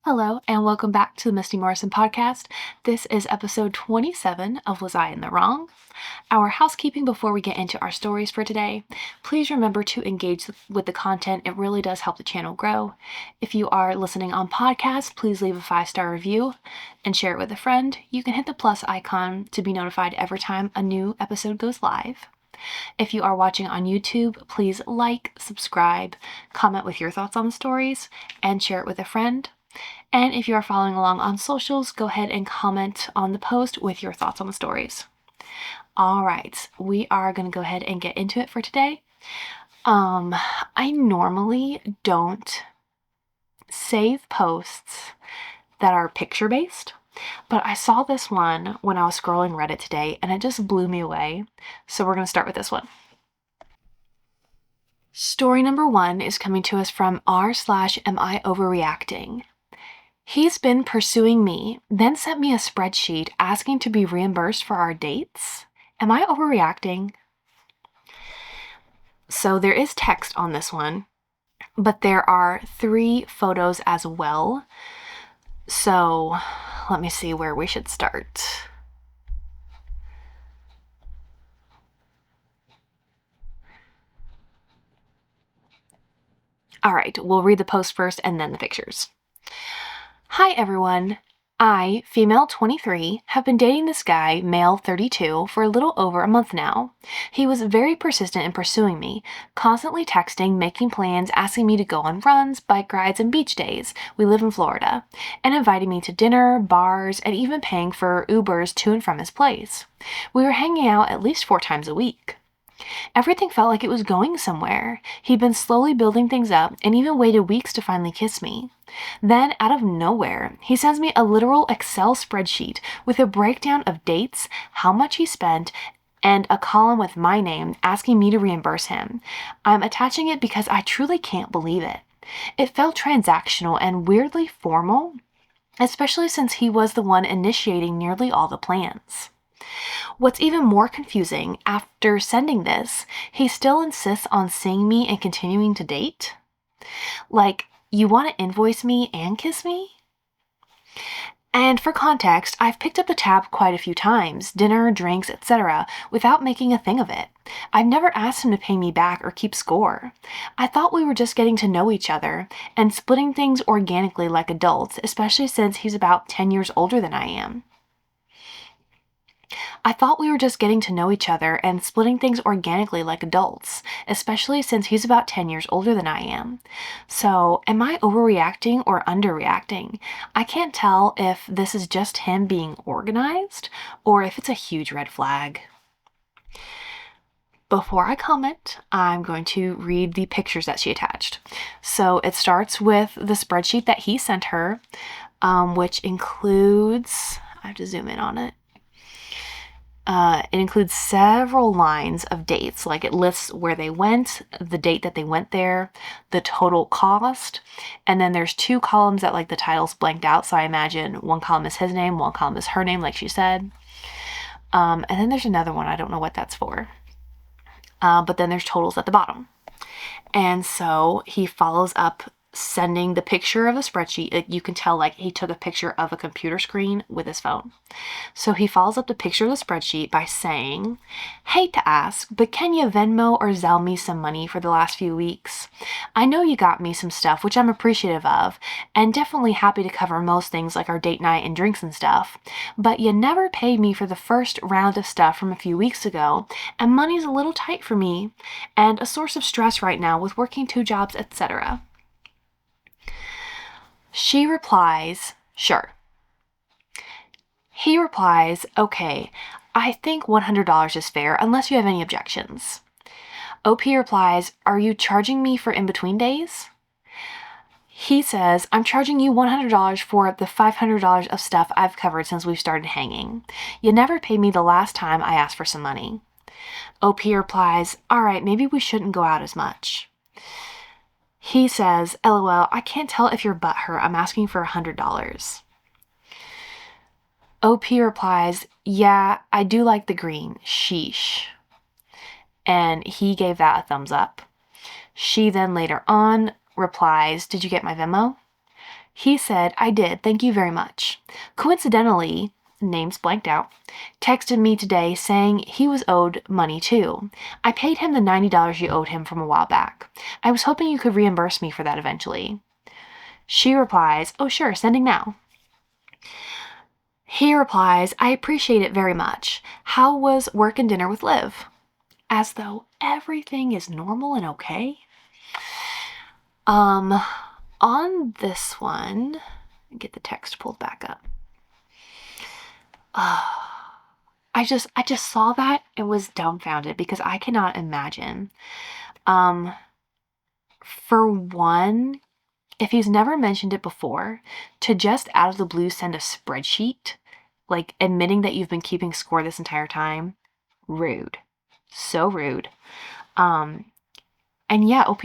Hello, and welcome back to the Misty Morrison podcast. This is episode 27 of Was I in the Wrong? Our housekeeping before we get into our stories for today. Please remember to engage with the content. It really does help the channel grow. If you are listening on podcast, please leave a 5-star review and share it with a friend. You can hit the plus icon to be notified every time a new episode goes live. If you are watching on YouTube, please like, subscribe, comment with your thoughts on the stories, and share it with a friend. And if you are following along on socials, go ahead and comment on the post with your thoughts on the stories. All right, we are going to go ahead and get into it for today. I normally don't save posts that are picture-based, but I saw this one when I was scrolling Reddit today, and it just blew me away. So we're going to start with this one. Story number 1 is coming to us from r/am I overreacting? He's been pursuing me, then sent me a spreadsheet asking to be reimbursed for our dates. Am I overreacting? So there is text on this one, but there are 3 photos as well. So let me see where we should start. All right, we'll read the post first and then the pictures. Hi everyone. I, female 23, have been dating this guy, male 32, for a little over a month now. He was very persistent in pursuing me, constantly texting, making plans, asking me to go on runs, bike rides, and beach days. We live in Florida, and inviting me to dinner, bars, and even paying for Ubers to and from his place. We were hanging out at least 4 times a week. Everything felt like it was going somewhere. He'd been slowly building things up and even waited weeks to finally kiss me. Then, out of nowhere, he sends me a literal Excel spreadsheet with a breakdown of dates, how much he spent, and a column with my name asking me to reimburse him. I'm attaching it because I truly can't believe it. It felt transactional and weirdly formal, especially since he was the one initiating nearly all the plans. What's even more confusing, after sending this, he still insists on seeing me and continuing to date? Like, you want to invoice me and kiss me? And for context, I've picked up the tab quite a few times, dinner, drinks, etc., without making a thing of it. I've never asked him to pay me back or keep score. I thought we were just getting to know each other and splitting things organically like adults, especially since he's about 10 years older than I am. I thought we were just getting to know each other and splitting things organically like adults, especially since he's about 10 years older than I am. So, am I overreacting or underreacting? I can't tell if this is just him being organized or if it's a huge red flag. Before I comment, I'm going to read the pictures that she attached. So it starts with the spreadsheet that he sent her, which includes, I have to zoom in on it. It includes several lines of dates, like it lists where they went, the date that they went there, the total cost, and then there's 2 columns that like the title's blanked out, so I imagine one column is his name, one column is her name, like she said. And then there's another one, I don't know what that's for. But then there's totals at the bottom. And so he follows up sending the picture of the spreadsheet. You can tell like he took a picture of a computer screen with his phone. So he follows up the picture of the spreadsheet by saying, hate to ask, but can you Venmo or Zelle me some money for the last few weeks? I know you got me some stuff, which I'm appreciative of, and definitely happy to cover most things like our date night and drinks and stuff, but you never paid me for the first round of stuff from a few weeks ago, and money's a little tight for me, and a source of stress right now with working 2 jobs, etc. She replies, sure. He replies, okay, I think $100 is fair unless you have any objections. OP replies, are you charging me for in-between days? He says, I'm charging you $100 for the $500 of stuff I've covered since we've started hanging. You never paid me the last time I asked for some money. OP replies, all right, maybe we shouldn't go out as much. He says, LOL, I can't tell if you're butthurt. I'm asking for $100. OP replies, yeah, I do like the green. Sheesh. And he gave that a thumbs up. She then later on replies, did you get my Venmo? He said, I did, thank you very much. Coincidentally, names blanked out, texted me today saying he was owed money too. I paid him the $90 you owed him from a while back. I was hoping you could reimburse me for that eventually. She replies, oh sure, sending now. He replies, I appreciate it very much. How was work and dinner with Liv? As though everything is normal and okay. On this one, get the text pulled back up. I just saw that and was dumbfounded because I cannot imagine. For one, if he's never mentioned it before, to just out of the blue send a spreadsheet, like admitting that you've been keeping score this entire time, rude. So rude. And yeah, OP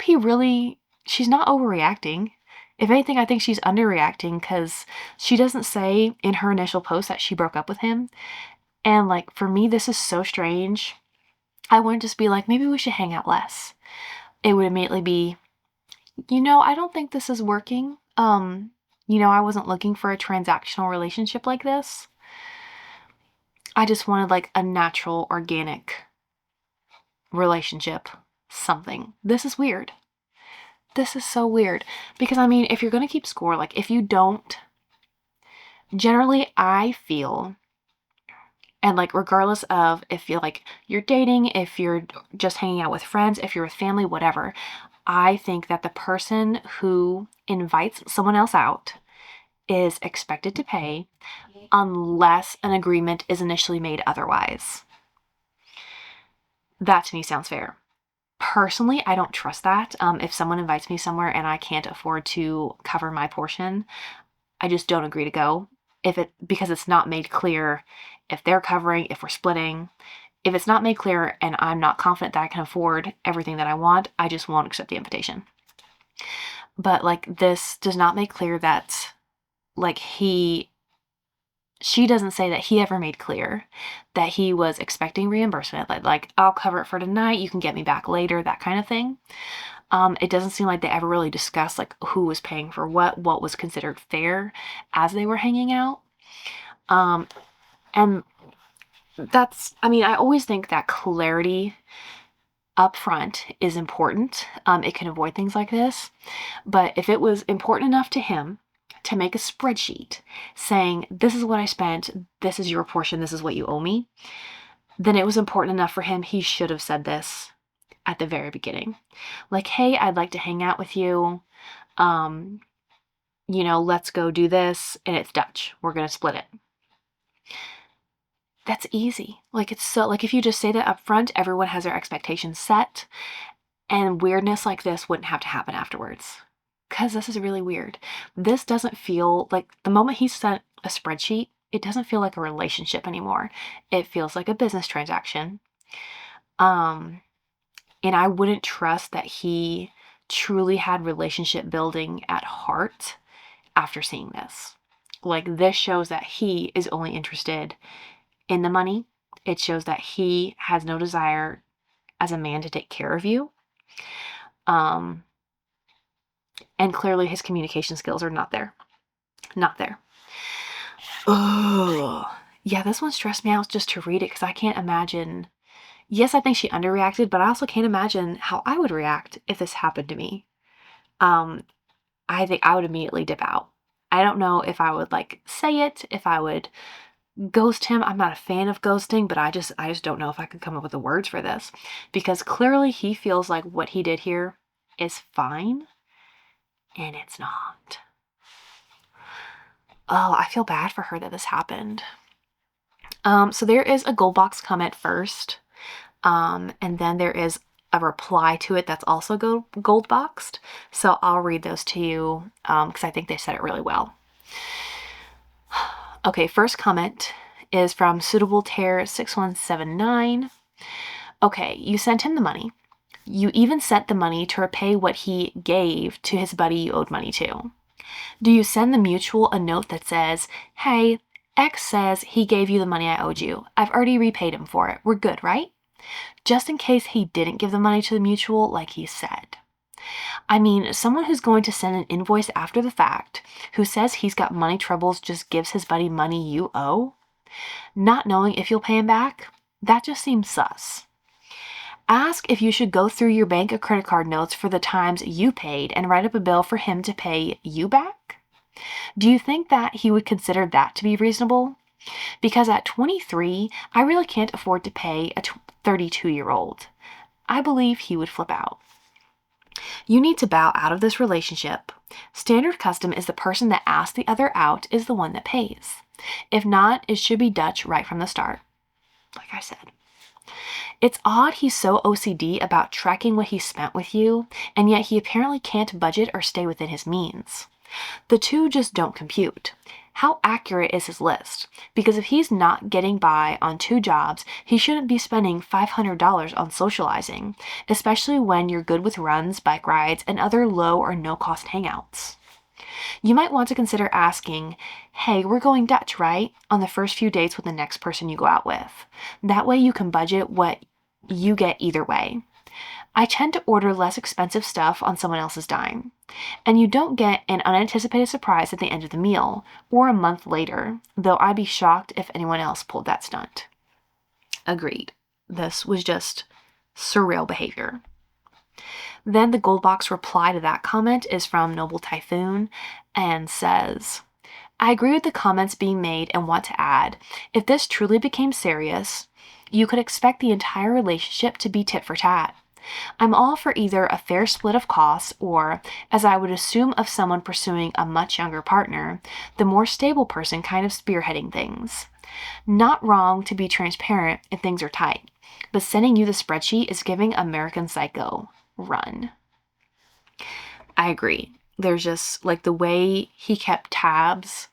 really, she's not overreacting. If anything, I think she's underreacting because she doesn't say in her initial post that she broke up with him. And like, for me, this is so strange. I wouldn't just be like, maybe we should hang out less. It would immediately be, I don't think this is working. I wasn't looking for a transactional relationship like this. I just wanted like a natural, organic relationship. Something. This is weird. This is so weird. Because, if you're going to keep score, like, if you don't, generally, I feel, and, like, regardless of if you're dating, if you're just hanging out with friends, if you're with family, whatever, I think that the person who invites someone else out is expected to pay unless an agreement is initially made otherwise. That, to me, sounds fair. Personally, I don't trust that. If someone invites me somewhere and I can't afford to cover my portion, I just don't agree to go. Because it's not made clear if they're covering, if we're splitting. If it's not made clear and I'm not confident that I can afford everything that I want, I just won't accept the invitation. But like, this does not make clear that like she doesn't say that he ever made clear that he was expecting reimbursement, like I'll cover it for tonight, you can get me back later, that kind of thing. It doesn't seem like they ever really discussed like who was paying for what was considered fair as they were hanging out. And that's, I always think that clarity up front is important. It can avoid things like this. But if it was important enough to him to make a spreadsheet saying, this is what I spent, this is your portion, this is what you owe me, then it was important enough for him. He should have said this at the very beginning. Like, hey, I'd like to hang out with you. Let's go do this. And it's Dutch. We're going to split it. That's easy. Like, it's so, like, if you just say that up front, everyone has their expectations set. And weirdness like this wouldn't have to happen afterwards. Because this is really weird. This doesn't feel like, the moment he sent a spreadsheet, it doesn't feel like a relationship anymore. It feels like a business transaction. And I wouldn't trust that he truly had relationship building at heart after seeing this. Like, this shows that he is only interested in the money. It shows that he has no desire as a man to take care of you. And clearly his communication skills are not there. Not there. Oh, yeah, this one stressed me out just to read it because I can't imagine. Yes, I think she underreacted, but I also can't imagine how I would react if this happened to me. I think I would immediately dip out. I don't know if I would like say it, if I would ghost him. I'm not a fan of ghosting, but I just don't know if I could come up with the words for this because clearly he feels like what he did here is fine. And it's not. Oh, I feel bad for her that this happened. So there is a gold box comment first. And then there is a reply to it that's also gold boxed. So I'll read those to you because I think they said it really well. Okay, first comment is from Suitable Tear 6179. Okay, you sent him the money. You even sent the money to repay what he gave to his buddy you owed money to. Do you send the mutual a note that says, hey, X says he gave you the money I owed you. I've already repaid him for it. We're good, right? Just in case he didn't give the money to the mutual like he said. I mean, someone who's going to send an invoice after the fact, who says he's got money troubles, just gives his buddy money you owe, not knowing if you'll pay him back, that just seems sus. Ask if you should go through your bank or credit card notes for the times you paid and write up a bill for him to pay you back. Do you think that he would consider that to be reasonable? Because at 23, I really can't afford to pay a 32-year-old. I believe he would flip out. You need to bow out of this relationship. Standard custom is the person that asks the other out is the one that pays. If not, it should be Dutch right from the start. Like I said. It's odd he's so OCD about tracking what he spent with you, and yet he apparently can't budget or stay within his means. The two just don't compute. How accurate is his list? Because if he's not getting by on 2 jobs, he shouldn't be spending $500 on socializing, especially when you're good with runs, bike rides, and other low or no-cost hangouts. You might want to consider asking, hey, we're going Dutch, right? On the first few dates with the next person you go out with. That way you can budget what you get either way. I tend to order less expensive stuff on someone else's dime. And you don't get an unanticipated surprise at the end of the meal, or a month later, though I'd be shocked if anyone else pulled that stunt. Agreed. This was just surreal behavior. Then the gold box reply to that comment is from Noble Typhoon and says, I agree with the comments being made and want to add, if this truly became serious, you could expect the entire relationship to be tit for tat. I'm all for either a fair split of costs or, as I would assume of someone pursuing a much younger partner, the more stable person kind of spearheading things. Not wrong to be transparent if things are tight, but sending you the spreadsheet is giving American Psycho. Run. I agree. There's just like the way he kept tabs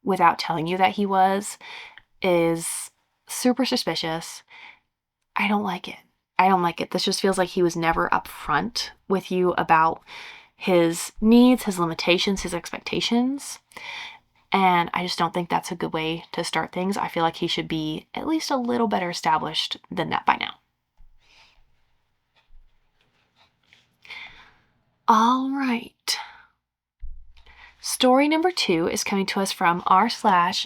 without telling you that he was is super suspicious. I don't like it. I don't like it. This just feels like he was never upfront with you about his needs, his limitations, his expectations. And I just don't think that's a good way to start things. I feel like he should be at least a little better established than that by now. All right. Story number 2 is coming to us from r/AITAH.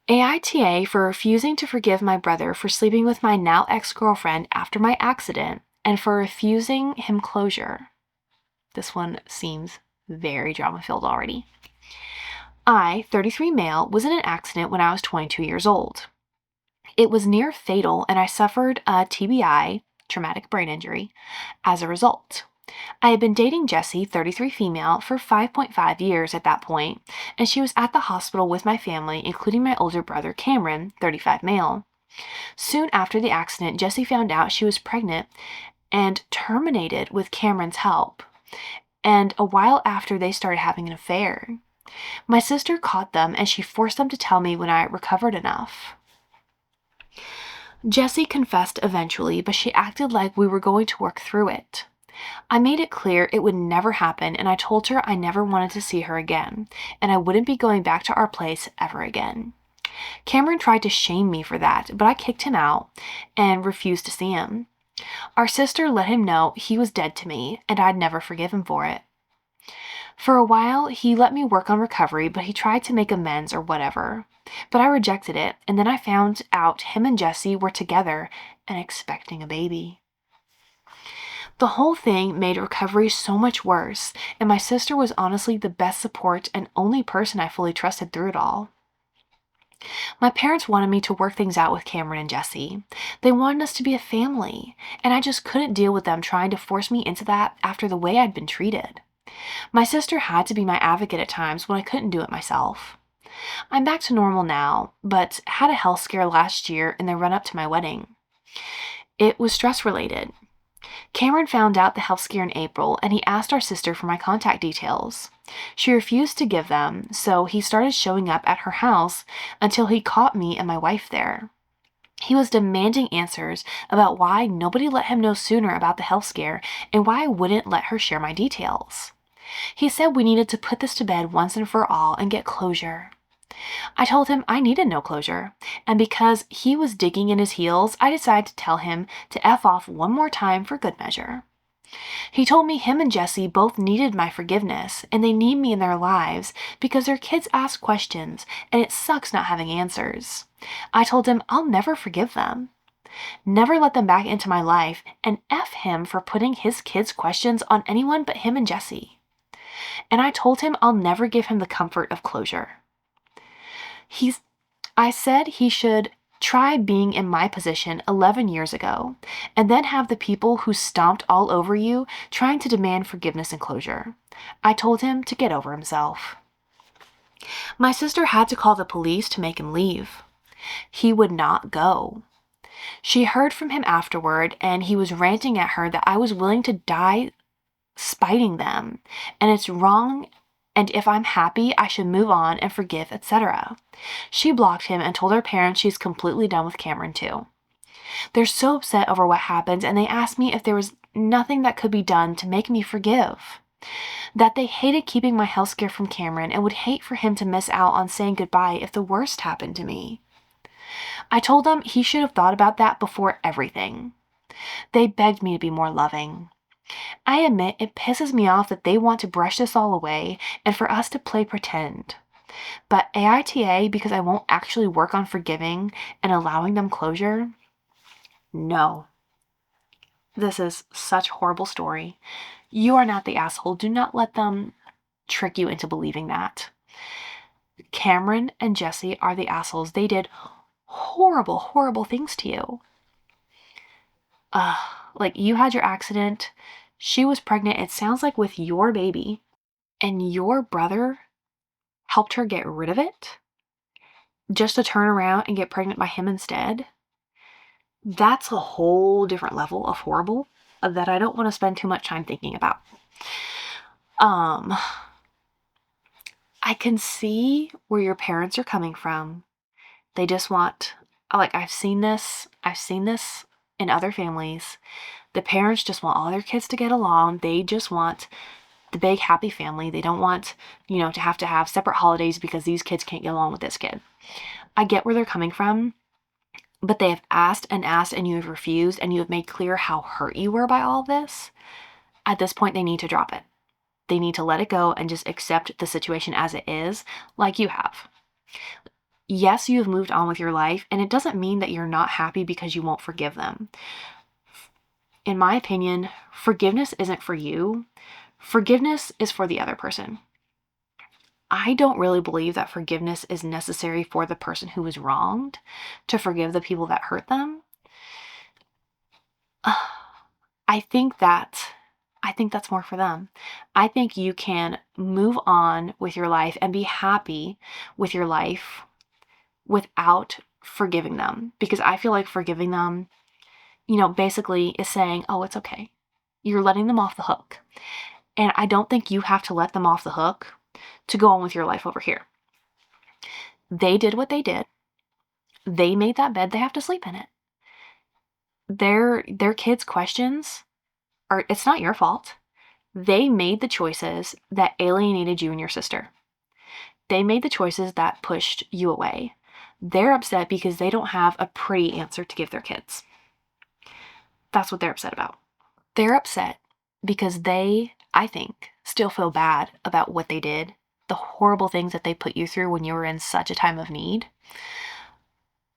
AITA for refusing to forgive my brother for sleeping with my now ex-girlfriend after my accident and for refusing him closure. This one seems very drama-filled already. I, 33 male, was in an accident when I was 22 years old. It was near fatal and I suffered a TBI, traumatic brain injury, as a result. I had been dating Jessie, 33 female, for 5.5 years at that point, and she was at the hospital with my family, including my older brother Cameron, 35 male. Soon after the accident, Jessie found out she was pregnant and terminated with Cameron's help, and a while after they started having an affair. My sister caught them and she forced them to tell me when I recovered enough. Jessie confessed eventually, but she acted like we were going to work through it. I made it clear it would never happen, and I told her I never wanted to see her again, and I wouldn't be going back to our place ever again. Cameron tried to shame me for that, but I kicked him out and refused to see him. Our sister let him know he was dead to me, and I'd never forgive him for it. For a while, he let me work on recovery, but he tried to make amends or whatever. But I rejected it, and then I found out him and Jessie were together and expecting a baby. The whole thing made recovery so much worse, and my sister was honestly the best support and only person I fully trusted through it all. My parents wanted me to work things out with Cameron and Jessie. They wanted us to be a family, and I just couldn't deal with them trying to force me into that after the way I'd been treated. My sister had to be my advocate at times when I couldn't do it myself. I'm back to normal now, but had a health scare last year in the run-up to my wedding. It was stress-related. Cameron found out the health scare in April, and he asked our sister for my contact details. She refused to give them, so he started showing up at her house until he caught me and my wife there. He was demanding answers about why nobody let him know sooner about the health scare and why I wouldn't let her share my details. He said we needed to put this to bed once and for all and get closure. I told him I needed no closure, and because he was digging in his heels, I decided to tell him to F off one more time for good measure. He told me him and Jesse both needed my forgiveness, and they need me in their lives because their kids ask questions, and it sucks not having answers. I told him I'll never forgive them. Never let them back into my life, and F him for putting his kids' questions on anyone but him and Jesse. And I told him I'll never give him the comfort of closure. I said he should try being in my position 11 years ago, and then have the people who stomped all over you trying to demand forgiveness and closure. I told him to get over himself. My sister had to call the police to make him leave. He would not go. She heard from him afterward, and he was ranting at her that I was willing to die spiting them, and it's wrong, and if I'm happy, I should move on and forgive, etc. She blocked him and told her parents she's completely done with Cameron too. They're so upset over what happened, and they asked me if there was nothing that could be done to make me forgive. That they hated keeping my health scare from Cameron and would hate for him to miss out on saying goodbye if the worst happened to me. I told them he should have thought about that before everything. They begged me to be more loving. I admit it pisses me off that they want to brush this all away and for us to play pretend. But AITA, because I won't actually work on forgiving and allowing them closure? No. This is such a horrible story. You are not the asshole. Do not let them trick you into believing that. Cameron and Jesse are the assholes. They did horrible, horrible things to you. Like, you had your accident. She was pregnant, it sounds like, with your baby, and your brother helped her get rid of it just to turn around and get pregnant by him instead. That's a whole different level of horrible that I don't want to spend too much time thinking about. I can see where your parents are coming from. They just want, like, I've seen this in other families. The parents just want all their kids to get along. They just want the big happy family. They don't want, to have separate holidays because these kids can't get along with this kid. I get where they're coming from, but they have asked and asked and you have refused, and you have made clear how hurt you were by all of this. At this point, they need to drop it. They need to let it go and just accept the situation as it is, like you have. Yes, you have moved on with your life, and it doesn't mean that you're not happy because you won't forgive them. In my opinion, forgiveness isn't for you. Forgiveness is for the other person. I don't really believe that forgiveness is necessary for the person who was wronged to forgive the people that hurt them. I think that's more for them. I think you can move on with your life and be happy with your life without forgiving them, because I feel like forgiving them, basically is saying, oh, it's okay. You're letting them off the hook. And I don't think you have to let them off the hook to go on with your life over here. They did what they did. They made that bed. They have to sleep in it. Their kids' questions it's not your fault. They made the choices that alienated you and your sister. They made the choices that pushed you away. They're upset because they don't have a pretty answer to give their kids. That's what they're upset about. They're upset because they, I think, still feel bad about what they did, the horrible things that they put you through when you were in such a time of need.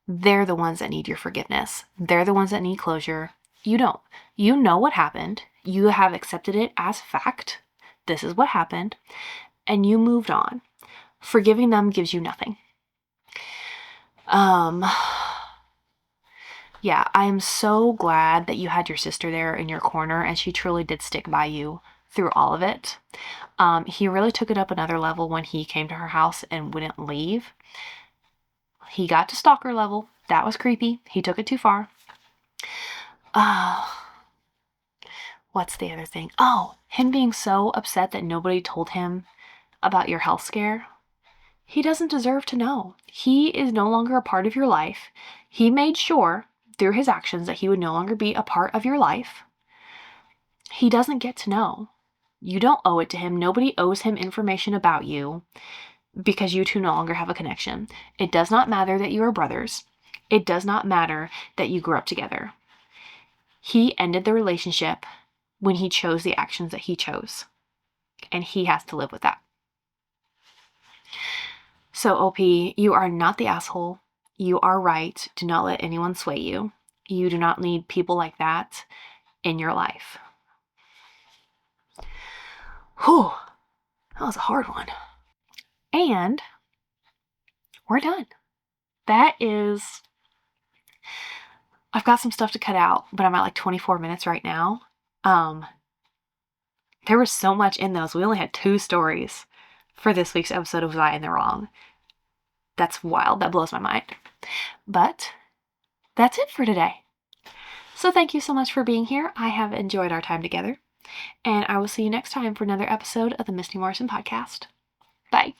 They're the ones that need your forgiveness. They're the ones that need closure. You don't. You know what happened. You have accepted it as fact. This is what happened. And you moved on. Forgiving them gives you nothing. Yeah, I'm so glad that you had your sister there in your corner, and she truly did stick by you through all of it. He really took it up another level when he came to her house and wouldn't leave. He got to stalker level. That was creepy. He took it too far. What's the other thing? Oh, him being so upset that nobody told him about your health scare. He doesn't deserve to know. He is no longer a part of your life. He made sure through his actions that he would no longer be a part of your life. He doesn't get to know. You don't owe it to him. Nobody owes him information about you. because you two no longer have a connection. It does not matter that you are brothers. It does not matter that you grew up together. He ended the relationship when he chose the actions that he chose, and he has to live with that. So, OP, you are not the asshole. You are right. Do not let anyone sway you. You do not need people like that in your life. Whew, that was a hard one. And we're done. I've got some stuff to cut out, but I'm at like 24 minutes right now. There was so much in those. We only had 2 stories for this week's episode of Right and the Wrong. That's wild. That blows my mind. But that's it for today. So thank you so much for being here. I have enjoyed our time together. And I will see you next time for another episode of the Misty Morrison Podcast. Bye.